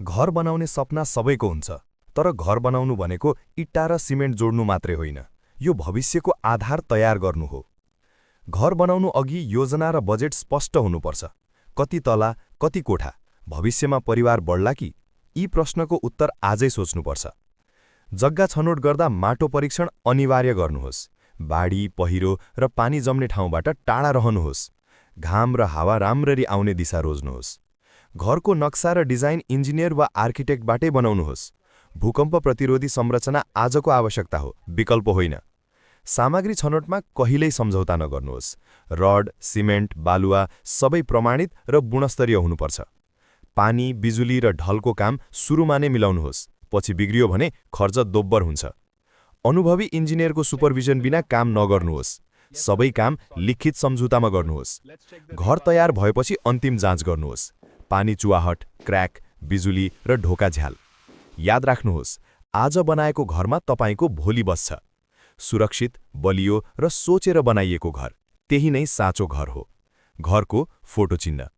घर बनाउने सपना सबैको हुन्छ, तर घर बनाउनु भनेको इट्टा र सिमेन्ट जोड्नु मात्रै होइन, यो भविष्यको आधार तयार गर्नु हो। घर बनाउनु अघि योजना र बजेट स्पष्ट हुनुपर्छ। कति तला, कति कोठा, भविष्यमा परिवार बढ्ला कि? यी प्रश्नको उत्तर आजै सोच्नुपर्छ। जग्गा छनौट गर्दा माटो परीक्षण अनिवार्य गर्नुहोस्। बाढी, पहिरो र पानी जम्ने ठाउँबाट टाढा रहनुहोस्। घाम र हावा राम्ररी आउने दिशा रोज्नुहोस्। घरको नक्सा र डिजाइन इन्जिनियर वा आर्किटेक्टबाटै बनाउनुहोस्। भूकम्प प्रतिरोधी संरचना आजको आवश्यकता हो, विकल्प होइन। सामग्री छनौटमा कहिल्यै सम्झौता नगर्नुहोस्। रड, सिमेन्ट, बालुवा सबै प्रमाणित र गुणस्तरीय हुनुपर्छ। पानी, बिजुली र ढलको काम सुरुमा नै मिलाउनुहोस्, पछि बिग्रियो भने खर्च दोब्बर हुन्छ। अनुभवी इन्जिनियरको सुपरभिजन बिना काम नगर्नुहोस्। सबै काम लिखित सम्झौतामा गर्नुहोस्। घर तयार भएपछि अन्तिम जाँच गर्नुहोस्। पानी चुवाहट, क्र्याक, बिजुली र ढोका झ्याल। याद राख्नुहोस्, आज बनाएको घरमा तपाईको भोलि बस्छ। सुरक्षित, बलियो र सोचेर बनाइएको घर, त्यही नै साँचो घर हो। घरको फोटो चिन्ह।